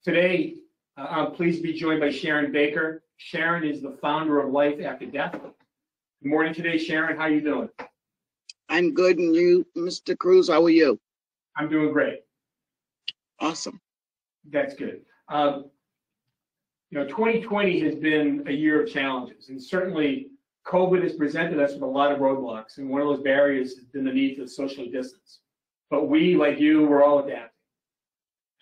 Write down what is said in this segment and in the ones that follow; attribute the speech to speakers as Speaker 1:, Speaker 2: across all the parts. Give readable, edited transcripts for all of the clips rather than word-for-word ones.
Speaker 1: Today, I'm pleased to be joined by Sharon Baker. Sharon is the founder of Life After Death. Good morning today, Sharon. How are you doing?
Speaker 2: I'm good, and you, Mr. Cruz, how are you?
Speaker 1: I'm doing great.
Speaker 2: Awesome.
Speaker 1: That's good. 2020 has been a year of challenges, and certainly COVID has presented us with a lot of roadblocks, and one of those barriers has been the need to socially distance. But we, like you, we're all adapting.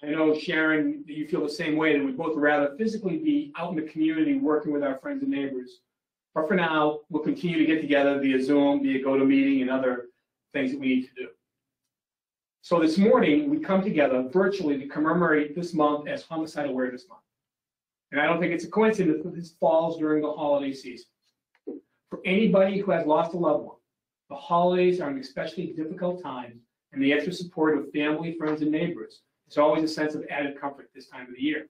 Speaker 1: I know, Sharon, that you feel the same way, that we'd both rather physically be out in the community working with our friends and neighbors. But for now, we'll continue to get together via Zoom, via GoToMeeting, and other things that we need to do. So this morning, we come together virtually to commemorate this month as Homicide Awareness Month. And I don't think it's a coincidence that this falls during the holiday season. For anybody who has lost a loved one, the holidays are an especially difficult time, and the extra support of family, friends, and neighbors is always a sense of added comfort this time of the year.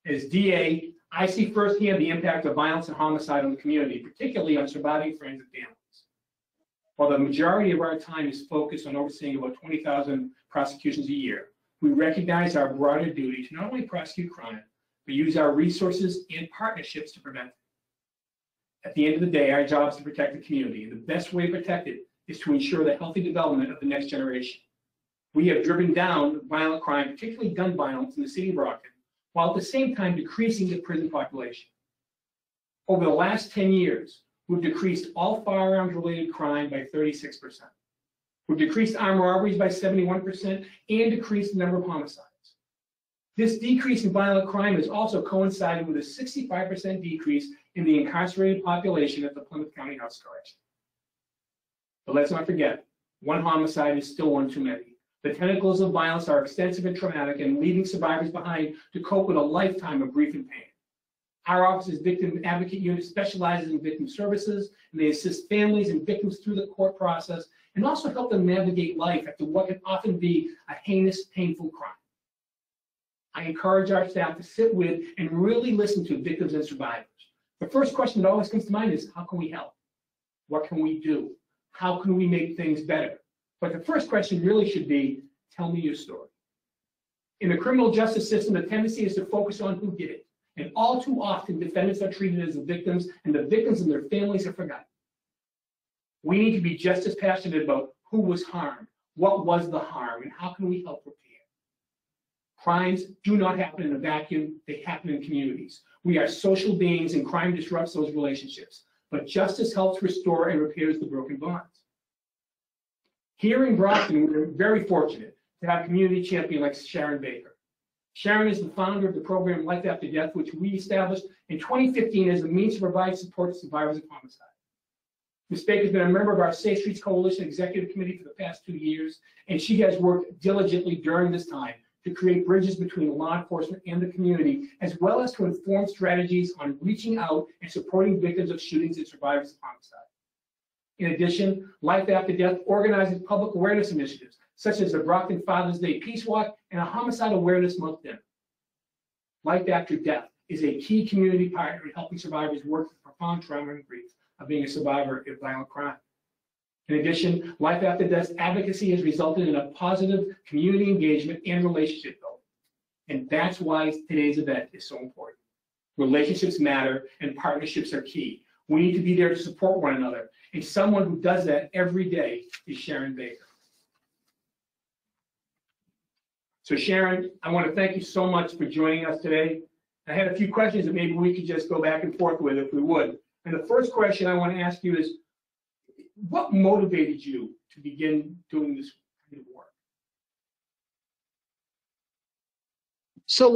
Speaker 1: As DA, I see firsthand the impact of violence and homicide on the community, particularly on surviving friends and families. While the majority of our time is focused on overseeing about 20,000 prosecutions a year, we recognize our broader duty to not only prosecute crime, but use our resources and partnerships to prevent it. At the end of the day, our job is to protect the community, and the best way to protect it is to ensure the healthy development of the next generation. We have driven down violent crime, particularly gun violence, in the city of Brockton, while at the same time decreasing the prison population. Over the last 10 years, we've decreased all firearms-related crime by 36%. We've decreased armed robberies by 71% and decreased the number of homicides. This decrease in violent crime has also coincided with a 65% decrease in the incarcerated population at the Plymouth County House Correction. But let's not forget, one homicide is still one too many. The tentacles of violence are extensive and traumatic and leaving survivors behind to cope with a lifetime of grief and pain. Our office's Victim Advocate Unit specializes in victim services, and they assist families and victims through the court process and also help them navigate life after what can often be a heinous, painful crime. I encourage our staff to sit with and really listen to victims and survivors. The first question that always comes to mind is, how can we help? What can we do? How can we make things better? But the first question really should be, tell me your story. In the criminal justice system, the tendency is to focus on who did it. And all too often, defendants are treated as the victims, and the victims and their families are forgotten. We need to be just as passionate about who was harmed, what was the harm, and how can we help repair. Crimes do not happen in a vacuum, they happen in communities. We are social beings, and crime disrupts those relationships. But justice helps restore and repairs the broken bonds. Here in Brockton, we're very fortunate to have a community champion like Sharon Baker. Sharon is the founder of the program Life After Death, which we established in 2015 as a means to provide support to survivors of homicide. Ms. Baker has been a member of our Safe Streets Coalition Executive Committee for the past 2 years, and she has worked diligently during this time to create bridges between law enforcement and the community, as well as to inform strategies on reaching out and supporting victims of shootings and survivors of homicide. In addition, Life After Death organizes public awareness initiatives, such as the Brockton Father's Day Peace Walk and a Homicide Awareness Month dinner. Life After Death is a key community partner in helping survivors work with profound trauma and grief of being a survivor of violent crime. In addition, Life After Death's advocacy has resulted in a positive community engagement and relationship building. And that's why today's event is so important. Relationships matter and partnerships are key. We need to be there to support one another. And someone who does that every day is Sharon Baker. So Sharon, I want to thank you so much for joining us today. I had a few questions that maybe we could just go back and forth with if we would. And the first question I want to ask you is, what motivated you to begin doing this kind of work?
Speaker 2: So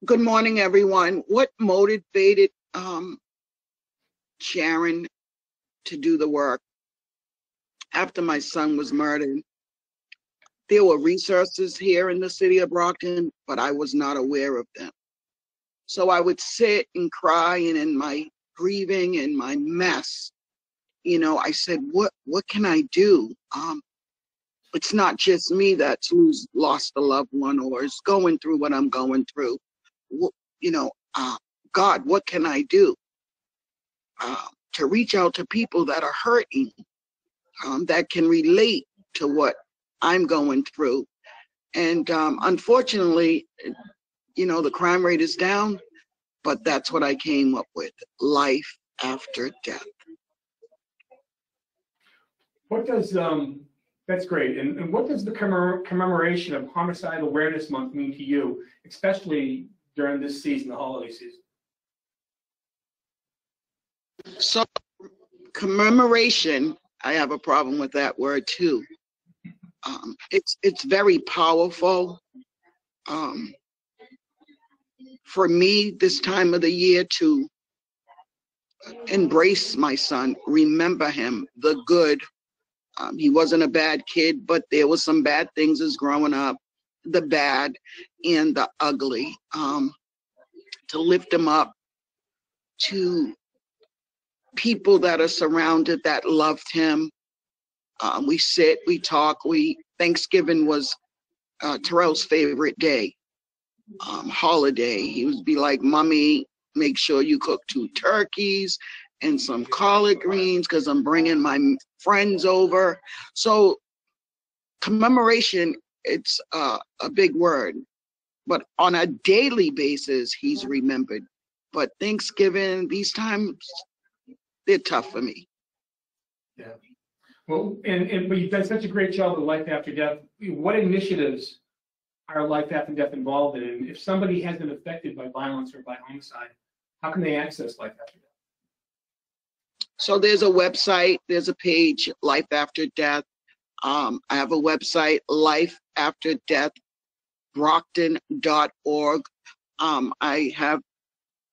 Speaker 2: good morning, everyone. What motivated Sharon to do the work? After my son was murdered, there were resources here in the city of Brockton, but I was not aware of them. So I would sit and cry, and in my grieving and my mess, I said, what can I do? It's not just me that's lost a loved one or is going through what I'm going through. God, what can I do to reach out to people that are hurting, that can relate to what I'm going through? And unfortunately, the crime rate is down, but that's what I came up with, life after death.
Speaker 1: What does, that's great. And what does the commemoration of Homicide Awareness Month mean to you, especially during this season, the holiday season?
Speaker 2: So commemoration, I have a problem with that word too. It's very powerful. For me, this time of the year, to embrace my son, remember him, the good. He wasn't a bad kid, but there was some bad things as growing up, the bad and the ugly. To lift him up, to people that are surrounded that loved him. We sit, we talk. Thanksgiving was Terrell's favorite day, holiday. He would be like, "Mommy, make sure you cook 2 turkeys and some collard greens because I'm bringing my friends over." So commemoration, it's a big word, but on a daily basis, he's remembered. But Thanksgiving, these times, they're tough for me.
Speaker 1: Yeah. Well, but you've done such a great job with Life After Death. What initiatives are Life After Death involved in? And if somebody has been affected by violence or by homicide, how can they access Life After Death?
Speaker 2: So there's a website, there's a page, Life After Death. I have a website, lifeafterdeathbrockton.org. I have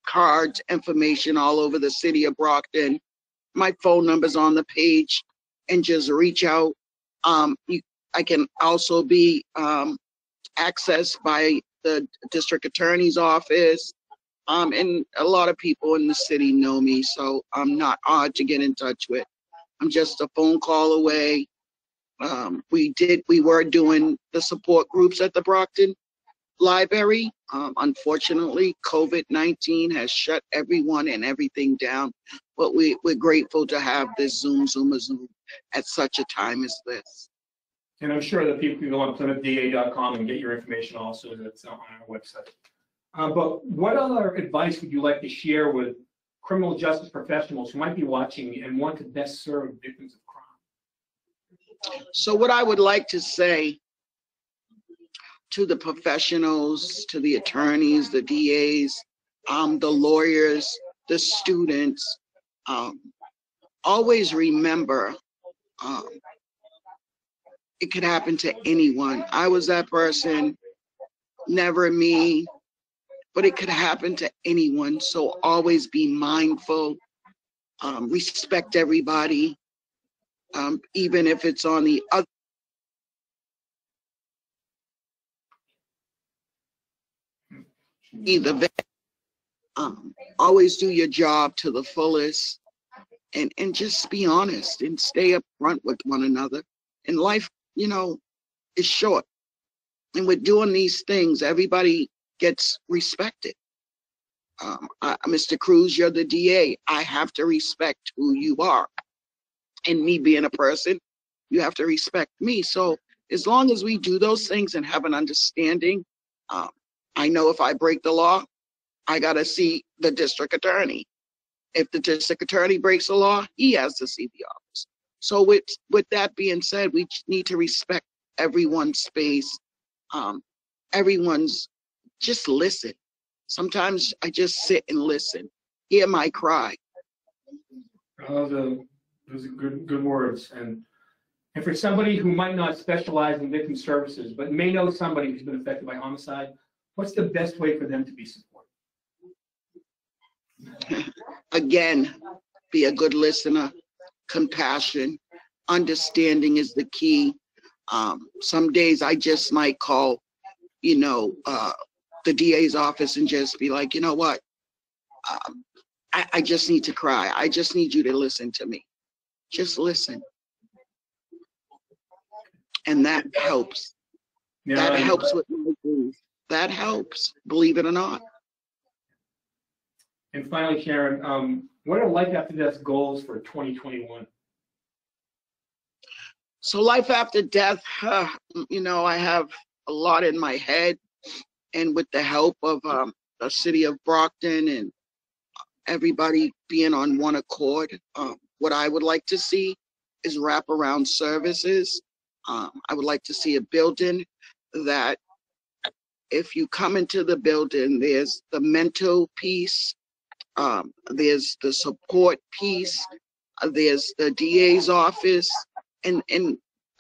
Speaker 2: cards, information all over the city of Brockton. My phone number's on the page, and just reach out. I can also be accessed by the district attorney's office. And a lot of people in the city know me, so I'm not hard to get in touch with. I'm just a phone call away. We were doing the support groups at the Brockton Library. Unfortunately, COVID-19 has shut everyone and everything down, but we're grateful to have this Zoom at such a time as this.
Speaker 1: And I'm sure that people can go on PlymouthDA.com and get your information also. That's on our website. But what other advice would you like to share with criminal justice professionals who might be watching and want to best serve victims of crime?
Speaker 2: So what I would like to say to the professionals, to the attorneys, the DAs, the lawyers, the students, always remember it could happen to anyone. I was that person, never me, but it could happen to anyone. So always be mindful, respect everybody, even if it's on the other. Always do your job to the fullest, and just be honest and stay up front with one another. And life, is short. And with doing these things, everybody gets respected. Mr. Cruz, you're the DA. I have to respect who you are. And me being a person, you have to respect me. So as long as we do those things and have an understanding, I know if I break the law, I got to see the district attorney. If the district attorney breaks the law, he has to see the office. So with that being said, we need to respect everyone's space. Everyone's, just listen. Sometimes I just sit and listen, hear my cry.
Speaker 1: Those are good words. And for somebody who might not specialize in victim services, but may know somebody who's been affected by homicide, what's the best way for them to be supported?
Speaker 2: Again, be a good listener, compassion, understanding is the key. Some days I just might call, the DA's office and just be like, you know what? I just need to cry. I just need you to listen to me. Just listen. And that helps. Yeah, that helps with my grief. That helps, believe it or not.
Speaker 1: And finally, Sharon, what are Life After Death's goals for 2021?
Speaker 2: So Life After Death, I have a lot in my head, and with the help of the city of Brockton and everybody being on one accord, what I would like to see is wraparound services. I would like to see a building that if you come into the building, there's the mental piece, there's the support piece, there's the DA's office, and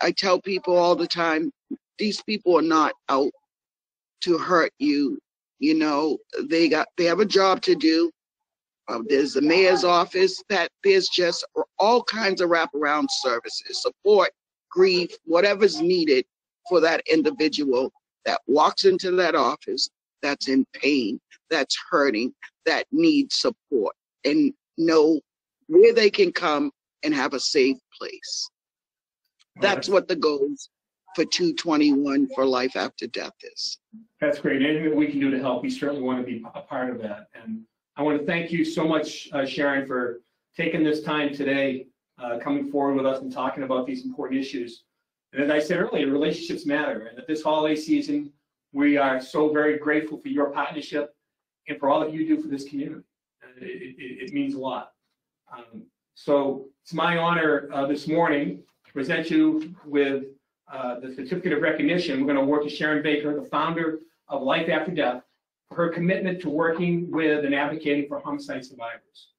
Speaker 2: I tell people all the time, these people are not out to hurt you. You know, they have a job to do. There's the mayor's office. That there's just all kinds of wraparound services, support, grief, whatever's needed for that individual that walks into that office, that's in pain, that's hurting, that needs support, and know where they can come and have a safe place. That's what the goals for 221 for life after death is.
Speaker 1: That's great. Anything that we can do to help, we certainly want to be a part of that. And I want to thank you so much, Sharon, for taking this time today, coming forward with us and talking about these important issues. And as I said earlier, relationships matter. And at this holiday season, we are so very grateful for your partnership and for all that you do for this community. It means a lot. So it's my honor this morning to present you with the certificate of recognition. We're going to award to Sharon Baker, the founder of Life After Death, for her commitment to working with and advocating for homicide survivors.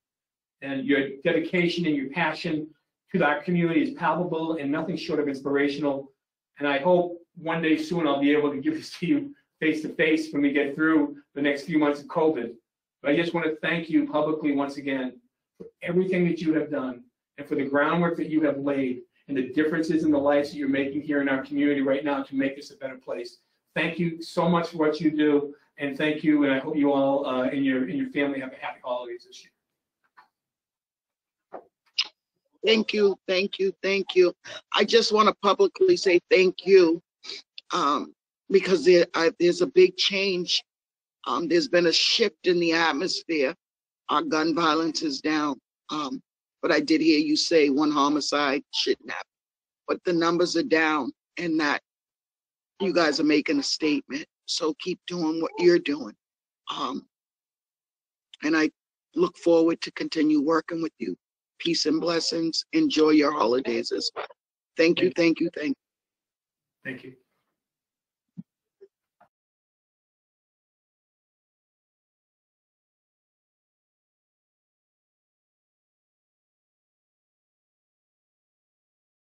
Speaker 1: And your dedication and your passion to our community is palpable and nothing short of inspirational. And I hope one day soon I'll be able to give this to you face to face when we get through the next few months of COVID. But I just want to thank you publicly once again for everything that you have done and for the groundwork that you have laid and the differences in the lives that you're making here in our community right now to make this a better place. Thank you so much for what you do, and thank you, and I hope you all and your family have a happy holidays this year.
Speaker 2: Thank you, thank you, thank you. I just want to publicly say thank you because there's a big change. There's been a shift in the atmosphere. Our gun violence is down. But I did hear you say one homicide shouldn't happen. But the numbers are down, and that you guys are making a statement. So keep doing what you're doing. And I look forward to continue working with you. Peace and blessings. Enjoy your holidays as well. Thank you, thank you, thank you.
Speaker 1: Thank you.